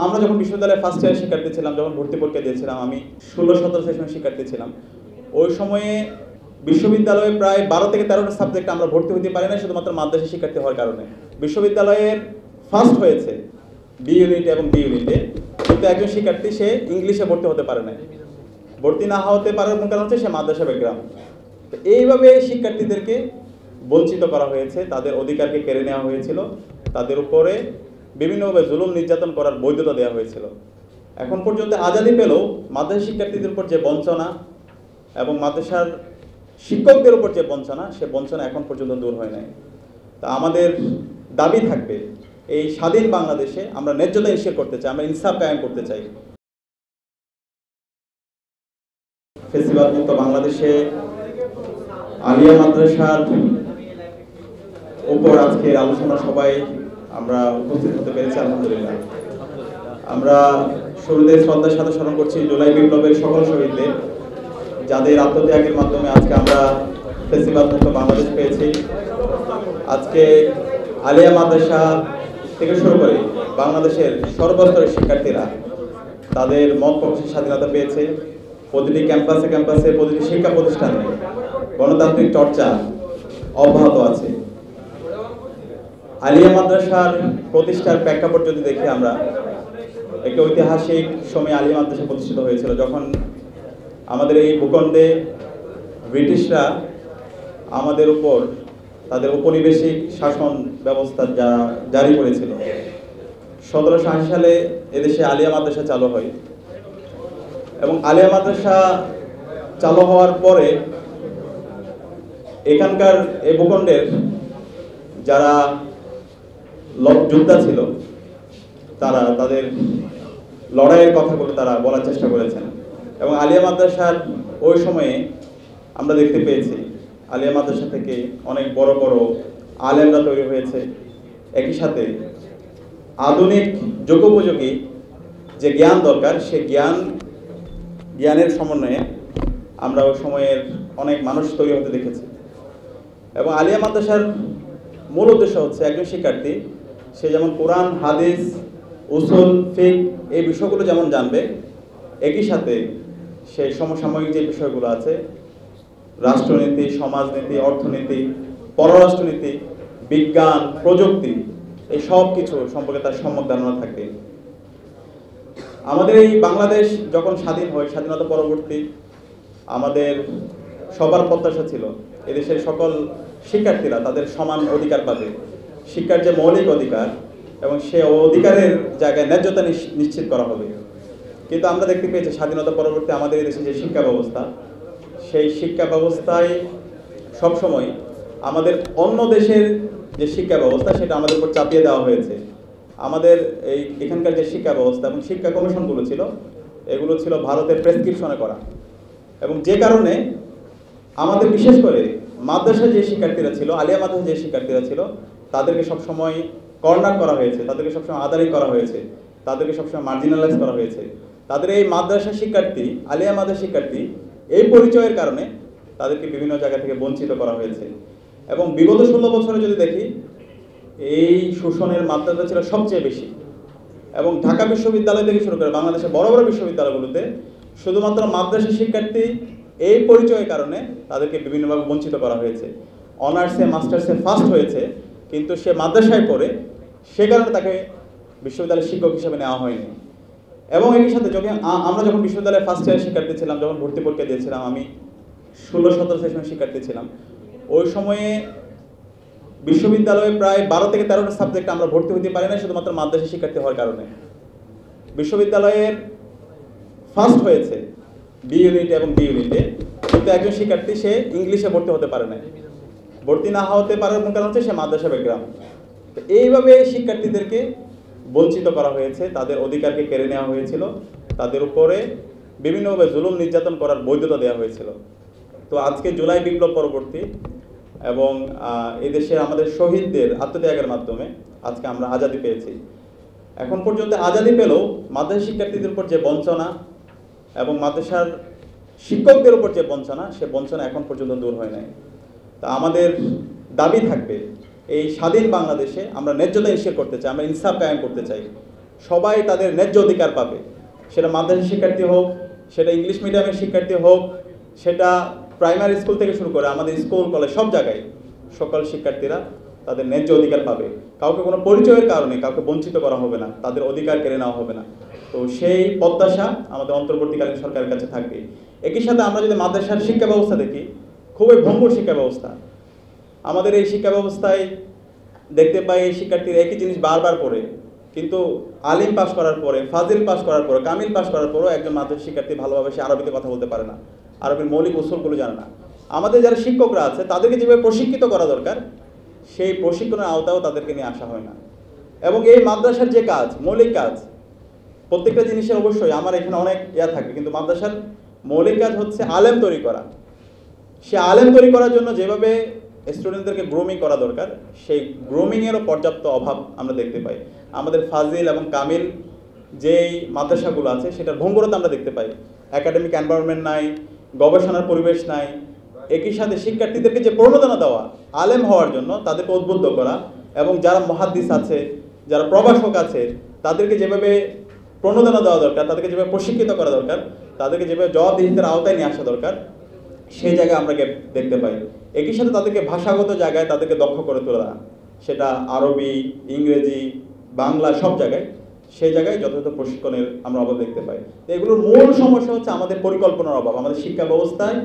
আমরা যখন বিশ্ববিদ্যালয়ে ফার্স্ট ইয়ার শিক্ষার্থী ছিলাম, যখন ভর্তি পরীক্ষা দিয়েছিলাম, আমি 16-17 সেশনের শিক্ষার্থী ছিলাম। ওই সময়ে বিশ্ববিদ্যালয়ে প্রায় 12 থেকে 13টা সাবজেক্ট আমরা ভর্তি হতে পারি না শুধুমাত্র মাদ্রাসা শিক্ষার্থী হওয়ার কারণে। বিশ্ববিদ্যালয়ের ফার্স্ট হয়েছে বি ইউনিটে এবং ডি ইউনিটে, কিন্তু একজন শিক্ষার্থী সে ইংলিশে ভর্তি হতে পারে না। ভর্তি না হতে পারার মূল কারণ হচ্ছে সে মাদ্রাসা ব্যাকগ্রাউন্ড। তো এইভাবে শিক্ষার্থীদেরকে বঞ্চিত করা হয়েছে, তাদের অধিকারকে কেড়ে নেওয়া হয়েছিল, তাদের উপরে বিভিন্নভাবে জুলুম নির্যাতন করার বৈধতা দেওয়া হয়েছিল। এখন পর্যন্ত আজাদি পেলেও মাদ্রাসা শিক্ষার্থীদের উপর যে বঞ্চনা এবং মাদ্রাসার শিক্ষকদের উপর যে বঞ্চনা, সে বঞ্চনা এখন পর্যন্ত দূর হয় নাই। তা আমাদের দাবি থাকবে, এই স্বাধীন বাংলাদেশে আমরা ন্যায্যতা নিশ্চিত করতে চাই, আমরা ইনসাফ কায়েম করতে চাই। ফেসিবাদ মুক্ত বাংলাদেশে আলিয়া মাদ্রাসার উপর আজকের আলোচনা সবাই আমরা উপস্থিত হতে পেরেছি, আলহামদুলিল্লাহ। আমরা শুরুতে শ্রদ্ধার সাথে স্মরণ করছি জুলাই বিপ্লবের সকল শহীদদের, যাদের আত্মত্যাগের মাধ্যমে আজকে আমরা ফেসিবাদ মুক্ত বাংলাদেশ পেয়েছি। আজকে আলিয়া মাদ্রাসা থেকে শুরু করে বাংলাদেশের সর্বস্তরের শিক্ষার্থীরা তাদের মত প্রকাশের স্বাধীনতা পেয়েছে। প্রতিটি ক্যাম্পাসে ক্যাম্পাসে প্রতিটি শিক্ষা প্রতিষ্ঠানে গণতান্ত্রিক চর্চা অব্যাহত আছে। আলিয়া মাদ্রাসার প্রতিষ্ঠার প্রেক্ষাপট যদি দেখি আমরা, একটি ঐতিহাসিক সময়ে আলিয়া মাদ্রাসা প্রতিষ্ঠিত হয়েছিল, যখন আমাদের এই ভূখণ্ডে ব্রিটিশরা আমাদের উপর তাদের ঔপনিবেশিক শাসন ব্যবস্থা জারি করেছিল। 1780 সালে এদেশে আলিয়া মাদ্রাসা চালু হয় এবং আলিয়া মাদ্রাসা চালু হওয়ার পরে এখানকার এই ভূখণ্ডের যারা যোদ্ধা ছিল তারা তাদের লড়াইয়ের কথাগুলো তারা বলার চেষ্টা করেছেন এবং আলিয়া মাদ্রাসার ওই সময়ে আমরা দেখতে পেয়েছি আলিয়া মাদ্রাসা থেকে অনেক বড় বড় আলেমরা তৈরি হয়েছে। একই সাথে আধুনিক যুগোপযোগী যে জ্ঞান দরকার, সে জ্ঞানের সমন্বয়ে আমরা ওই সময়ের অনেক মানুষ তৈরি হতে দেখেছি। এবং আলিয়া মাদ্রাসার মূল উদ্দেশ্য হচ্ছে একজন শিক্ষার্থী সে যেমন কোরআন, হাদিস, উসুল, ফিক এই বিষয়গুলো যেমন জানবে, একই সাথে সেই সমসাময়িক যে বিষয়গুলো আছে, রাষ্ট্রনীতি, সমাজনীতি, অর্থনীতি, পররাষ্ট্রনীতি, বিজ্ঞান, প্রযুক্তি, এই সব কিছু সম্পর্কে তার সম্যক ধারণা থাকবে। আমাদের এই বাংলাদেশ যখন স্বাধীন হয়, স্বাধীনতা পরবর্তী আমাদের সবার প্রত্যাশা ছিল এদেশের সকল শিক্ষার্থীরা তাদের সমান অধিকার পাবে। শিক্ষার যে মৌলিক অধিকার এবং সে অধিকারের জায়গায় ন্যায্যতা নিশ্চিত করা হবে। কিন্তু আমরা দেখতে পেয়েছি স্বাধীনতা পরবর্তী আমাদের দেশে যে শিক্ষা ব্যবস্থা, সেই শিক্ষা ব্যবস্থায় সবসময় আমাদের অন্য দেশের যে শিক্ষা ব্যবস্থা সেটা আমাদের উপর চাপিয়ে দেওয়া হয়েছে। আমাদের এখানকার যে শিক্ষা ব্যবস্থা এবং শিক্ষা কমিশনগুলো ছিল, এগুলো ছিল ভারতের প্রেসক্রিপশনে করা এবং যে কারণে আমাদের বিশেষ করে মাদ্রাসায় যে শিক্ষার্থীরা ছিল, আলিয়া মাদ্রাসায় যে শিক্ষার্থীরা ছিল, তাদেরকে সবসময় কর্নার করা হয়েছে, তাদেরকে সবসময় আদারি করা হয়েছে, তাদেরকে সবসময় মার্জিনালাইজ করা হয়েছে। তাদের এই মাদ্রাসা শিক্ষার্থী, আলিয়া মাদ্রাসা শিক্ষার্থী এই পরিচয়ের কারণে তাদেরকে বিভিন্ন জায়গা থেকে বঞ্চিত করা হয়েছে। এবং বিগত 16 বছরে যদি দেখি, এই শোষণের মাত্রাটা ছিল সবচেয়ে বেশি। এবং ঢাকা বিশ্ববিদ্যালয় থেকে শুরু করে বাংলাদেশের বড় বড় বিশ্ববিদ্যালয়গুলোতে শুধুমাত্র মাদ্রাসা শিক্ষার্থী এই পরিচয়ের কারণে তাদেরকে বিভিন্নভাবে বঞ্চিত করা হয়েছে। অনার্সে, মাস্টার্সে ফার্স্ট হয়েছে, কিন্তু সে মাদ্রাসায় পড়ে, সে কারণে তাকে বিশ্ববিদ্যালয়ের শিক্ষক হিসেবে নেওয়া হয়নি। এবং একই সাথে আমরা যখন বিশ্ববিদ্যালয়ে ফার্স্ট ইয়ার শিক্ষার্থী ছিলাম, যখন ভর্তি পরীক্ষা দিয়েছিলাম, আমি 16-17 সেশনের শিক্ষার্থী ছিলাম। ওই সময়ে বিশ্ববিদ্যালয়ে প্রায় 12 থেকে 13টা সাবজেক্ট আমরা ভর্তি হতে পারি না শুধুমাত্র মাদ্রাসা শিক্ষার্থী হওয়ার কারণে। বিশ্ববিদ্যালয়ের ফার্স্ট হয়েছে বি ইউনিটে এবং ডি ইউনিটে, কিন্তু একজন শিক্ষার্থী সে ইংলিশে ভর্তি হতে পারে না। ভর্তি না হতে পারার মূল কারণ হচ্ছে সে মাদ্রাসা ব্যাকগ্রাউন্ড। তো এইভাবে শিক্ষার্থীদেরকে বঞ্চিত করা হয়েছে, তাদের অধিকারকে কেড়ে নেওয়া হয়েছিল, তাদের উপরে বিভিন্নভাবে জুলুম নির্যাতন করার বৈধতা দেওয়া হয়েছিল। তো আজকে জুলাই বিপ্লব পরবর্তী এবং এদেশের আমাদের শহীদদের আত্মত্যাগের মাধ্যমে আজকে আমরা আজাদি পেয়েছি। এখন পর্যন্ত আজাদি পেলেও মাদ্রাসা শিক্ষার্থীদের উপর যে বঞ্চনা এবং মাদ্রাসার শিক্ষকদের উপর যে বঞ্চনা, সে বঞ্চনা এখন পর্যন্ত দূর হয় নাই। তা আমাদের দাবি থাকবে, এই স্বাধীন বাংলাদেশে আমরা ন্যায্যতা নিশ্চিত করতে চাই, আমরা ইনসাফ কায়েম করতে চাই। সবাই তাদের ন্যায্য অধিকার পাবে, সেটা মাদ্রাসা শিক্ষার্থী হোক, সেটা ইংলিশ মিডিয়ামের শিক্ষার্থী হোক, সেটা প্রাইমারি স্কুল থেকে শুরু করে আমাদের স্কুল কলেজ সব জায়গায় সকল শিক্ষার্থীরা তাদের ন্যায্য অধিকার পাবে। কাউকে কোনো পরিচয়ের কারণে কাউকে বঞ্চিত করা হবে না, তাদের অধিকার কেড়ে নেওয়া হবে না। তো সেই প্রত্যাশা আমাদের অন্তর্বর্তীকালীন সরকারের কাছে থাকবে। একই সাথে আমরা যদি মাদ্রাসার শিক্ষা ব্যবস্থা দেখি, খুবই ভঙ্গুর শিক্ষা ব্যবস্থা। আমাদের এই শিক্ষা ব্যবস্থায় দেখতে পাই এই শিক্ষার্থীরা একই জিনিস বারবার পড়ে, কিন্তু আলিম পাস করার পরে, ফাজিল পাস করার পরে, কামিল পাস করার পরেও একজন মাদ্রাসা শিক্ষার্থী ভালোভাবে সে আরবিতে কথা বলতে পারে না, আরবির মৌলিক উসুলগুলো জানে না। আমাদের যারা শিক্ষকরা আছে তাদেরকে যেভাবে প্রশিক্ষিত করা দরকার, সেই প্রশিক্ষণের আওতাও তাদেরকে নিয়ে আসা হয় না। এবং এই মাদ্রাসার যে কাজ, মৌলিক কাজ, প্রত্যেকটা জিনিসের অবশ্যই আমার এখানে অনেক থাকে, কিন্তু মাদ্রাসার মৌলিক কাজ হচ্ছে আলেম তৈরি করা। সে আলেম তৈরি করার জন্য যেভাবে স্টুডেন্টদেরকে গ্রুমিং করা দরকার, সেই গ্রুমিংয়েরও পর্যাপ্ত অভাব আমরা দেখতে পাই। আমাদের ফাজিল এবং কামিল যেই মাদ্রাসাগুলো আছে সেটার ভঙ্গুরতা আমরা দেখতে পাই। একাডেমিক এনভায়রনমেন্ট নাই, গবেষণার পরিবেশ নাই। একই সাথে শিক্ষার্থীদেরকে যে প্রণোদনা দেওয়া আলেম হওয়ার জন্য, তাদেরকে উদ্বুদ্ধ করা, এবং যারা মুহাদ্দিস আছে, যারা প্রভাষক আছে, তাদেরকে যেভাবে প্রণোদনা দেওয়া দরকার, তাদেরকে যেভাবে প্রশিক্ষিত করা দরকার, তাদেরকে যেভাবে জবাবদিহিতার আওতায় নিয়ে আসা দরকার, সেই জায়গায় আমরা দেখতে পাই। একই সাথে তাদেরকে ভাষাগত জায়গায় তাদেরকে দক্ষ করে তোলা, সেটা আরবি, ইংরেজি, বাংলা সব জায়গায়, সেই জায়গায় যথাযথ প্রশিক্ষণের আমরা অভাব দেখতে পাই। তো এগুলোর মূল সমস্যা হচ্ছে আমাদের পরিকল্পনার অভাব। আমাদের শিক্ষা ব্যবস্থায়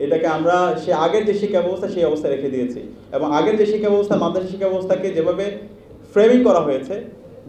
এটাকে আমরা সে আগের যে শিক্ষা ব্যবস্থা সেই অবস্থায় রেখে দিয়েছি, এবং আগের যে শিক্ষা ব্যবস্থা, মাদ্রাসা শিক্ষা ব্যবস্থাকে যেভাবে ফ্রেমিং করা হয়েছে,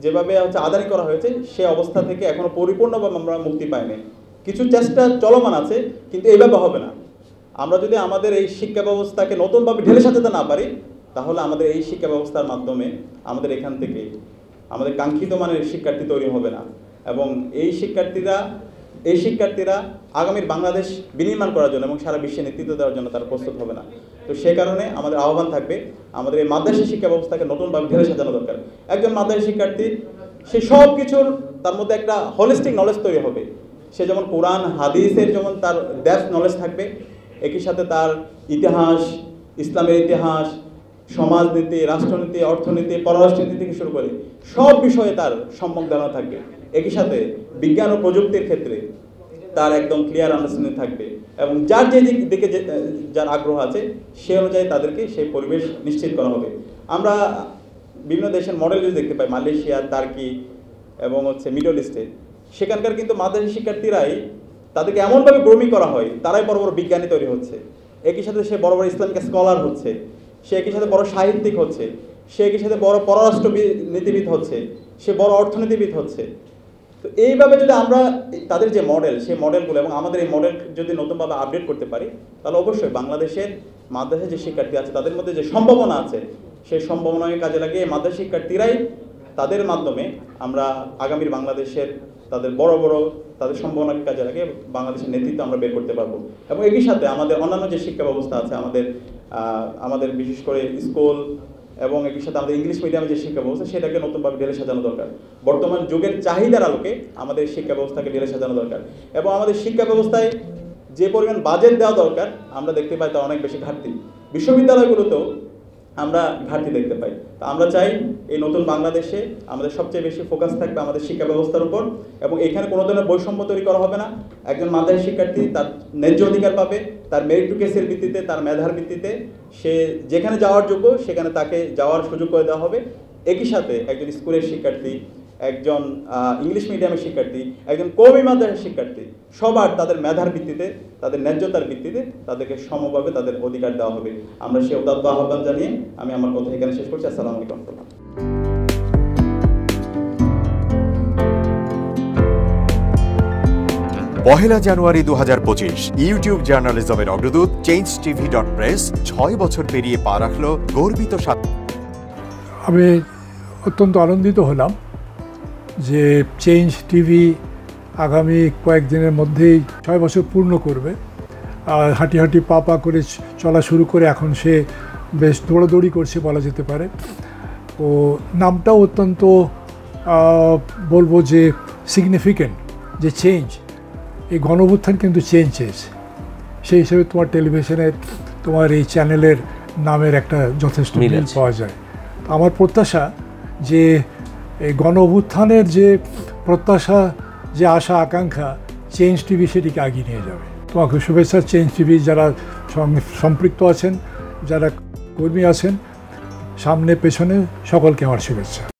যেভাবে আদানি করা হয়েছে, সে অবস্থা থেকে এখনো পরিপূর্ণভাবে আমরা মুক্তি পাইনি। কিছু চেষ্টা চলমান আছে, কিন্তু এইভাবে হবে না। আমরা যদি আমাদের এই শিক্ষা ব্যবস্থাকে নতুনভাবে ঢেলে সাজাতে না পারি, তাহলে আমাদের এই শিক্ষা ব্যবস্থার মাধ্যমে আমাদের এখান থেকে আমাদের কাঙ্ক্ষিত মানের শিক্ষার্থী তৈরি হবে না, এবং এই শিক্ষার্থীরা আগামীর বাংলাদেশ বিনির্মাণ করার জন্য এবং সারা বিশ্বে নেতৃত্ব দেওয়ার জন্য তারা প্রস্তুত হবে না। তো সে কারণে আমাদের আহ্বান থাকবে, আমাদের এই মাদ্রাসা শিক্ষা ব্যবস্থাকে নতুনভাবে ঢেলে সাজানো দরকার। একজন মাদ্রাসা শিক্ষার্থী সে সব কিছুর তার মধ্যে একটা হোলিস্টিক নলেজ তৈরি হবে। সে যেমন কোরআন হাদিসের যেমন তার ডেপথ নলেজ থাকবে, একই সাথে তার ইতিহাস, ইসলামের ইতিহাস, সমাজনীতি, রাষ্ট্রনীতি, অর্থনীতি, পররাষ্ট্রনীতি থেকে শুরু করে সব বিষয়ে তার সম্যক ধারণা থাকবে। একই সাথে বিজ্ঞান ও প্রযুক্তির ক্ষেত্রে তার একদম ক্লিয়ার আন্ডারস্ট্যান্ডিং থাকবে, এবং যার যে দিকে যার আগ্রহ আছে সে অনুযায়ী তাদেরকে সেই পরিবেশ নিশ্চিত করা হবে। আমরা বিভিন্ন দেশের মডেল যদি দেখতে পাই, মালয়েশিয়া, টার্কি এবং মিডল ইস্টে, সেখানকার কিন্তু মাদ্রাসা শিক্ষার্থীরাই তাদেরকে এমনভাবে গ্রুমিং করা হয়, তারাই বড় বড় বিজ্ঞানী তৈরি হচ্ছে। একই সাথে সে বড় বড় ইসলামিক স্কলার হচ্ছে, সে একই সাথে বড় সাহিত্যিক হচ্ছে, সে একই সাথে বড় পররাষ্ট্র নীতিবিদ হচ্ছে, সে বড় অর্থনীতিবিদ হচ্ছে। তো এইভাবে যদি আমরা তাদের যে মডেল, সেই মডেলগুলো এবং আমাদের এই মডেল যদি নতুনভাবে আপডেট করতে পারি, তাহলে অবশ্যই বাংলাদেশের মাদ্রাসার যে শিক্ষার্থী আছে তাদের মধ্যে যে সম্ভাবনা আছে, সেই সম্ভাবনাকে কাজে লাগিয়ে মাদ্রাসা শিক্ষার্থীরাই তাদের মাধ্যমে আমরা আগামীর বাংলাদেশের তাদের তাদের সম্ভাবনাকে কাজে লাগিয়ে বাংলাদেশের নেতৃত্ব আমরা বের করতে পারবো। এবং একই সাথে আমাদের অন্যান্য যে শিক্ষা ব্যবস্থা আছে, আমাদের বিশেষ করে স্কুল এবং একই সাথে আমাদের ইংলিশ মিডিয়ামের যে শিক্ষা ব্যবস্থা, সেটাকে নতুনভাবে ঢেলে সাজানো দরকার। বর্তমান যুগের চাহিদার আলোকে আমাদের শিক্ষা ব্যবস্থাকে ঢেলে সাজানো দরকার, এবং আমাদের শিক্ষা ব্যবস্থায় যে পরিমাণ বাজেট দেওয়া দরকার আমরা দেখতে পাই তার অনেক বেশি ঘাটতি। বিশ্ববিদ্যালয়গুলোতেও আমরা ঘাটতি দেখতে পাই। তা আমরা চাই এই নতুন বাংলাদেশে আমাদের সবচেয়ে বেশি ফোকাস থাকবে আমাদের শিক্ষা ব্যবস্থার উপর, এবং এখানে কোনো ধরনের বৈষম্য তৈরি করা হবে না। একজন মাদ্রাসা শিক্ষার্থী তার ন্যায্য অধিকার পাবে, তার মেরিটোরিয়াসের ভিত্তিতে, তার মেধার ভিত্তিতে সে যেখানে যাওয়ার যোগ্য সেখানে তাকে যাওয়ার সুযোগ করে দেওয়া হবে। একই সাথে একজন স্কুলের শিক্ষার্থী, একজন ইংলিশ মিডিয়ামের শিক্ষার্থী, একজন কওমি মাদ্রাসার শিক্ষার্থী, সবার তাদের মেধার ভিত্তিতে, তাদের ন্যায্যতার ভিত্তিতে তাদেরকে সমভাবে তাদের অধিকার দেওয়া হবে। আমরা সেই উদাত্ত আহ্বান জানিয়ে আমি আমার কথা এখানে শেষ করছি। আসসালামু আলাইকুম। পহেলা জানুয়ারি 2025 ইউটিউব জার্নালিজমের অগ্রদূত changetv.press 6 বছর পেরিয়ে পা রাখল গর্বিত সাথে। আমি অত্যন্ত আনন্দিত হলাম যে চেঞ্জ টিভি আগামী কয়েকদিনের মধ্যেই 6 বছর পূর্ণ করবে। হাঁটি হাঁটি পা পা করে চলা শুরু করে এখন সে বেশ দৌড়াদৌড়ি করছে বলা যেতে পারে। ও নামটাও অত্যন্ত বলবো যে সিগনিফিক্যান্ট, যে চেঞ্জ, এই গণঅভ্যুত্থান কিন্তু চেঞ্জ সেই হিসেবে তোমার টেলিভিশনের, তোমার এই চ্যানেলের নামের একটা যথেষ্ট মিল পাওয়া যায়। আমার প্রত্যাশা যে এই গণ অভ্যুত্থানের যে প্রত্যাশা, যে আশা আকাঙ্ক্ষা, চেঞ্জ টিভি সেটিকে এগিয়ে নিয়ে যাবে। তোমাকে শুভেচ্ছা। চেঞ্জ টিভি যারা সম্পৃক্ত আছেন, যারা কর্মী আছেন, সামনে পেছনে সকলকে আমার শুভেচ্ছা।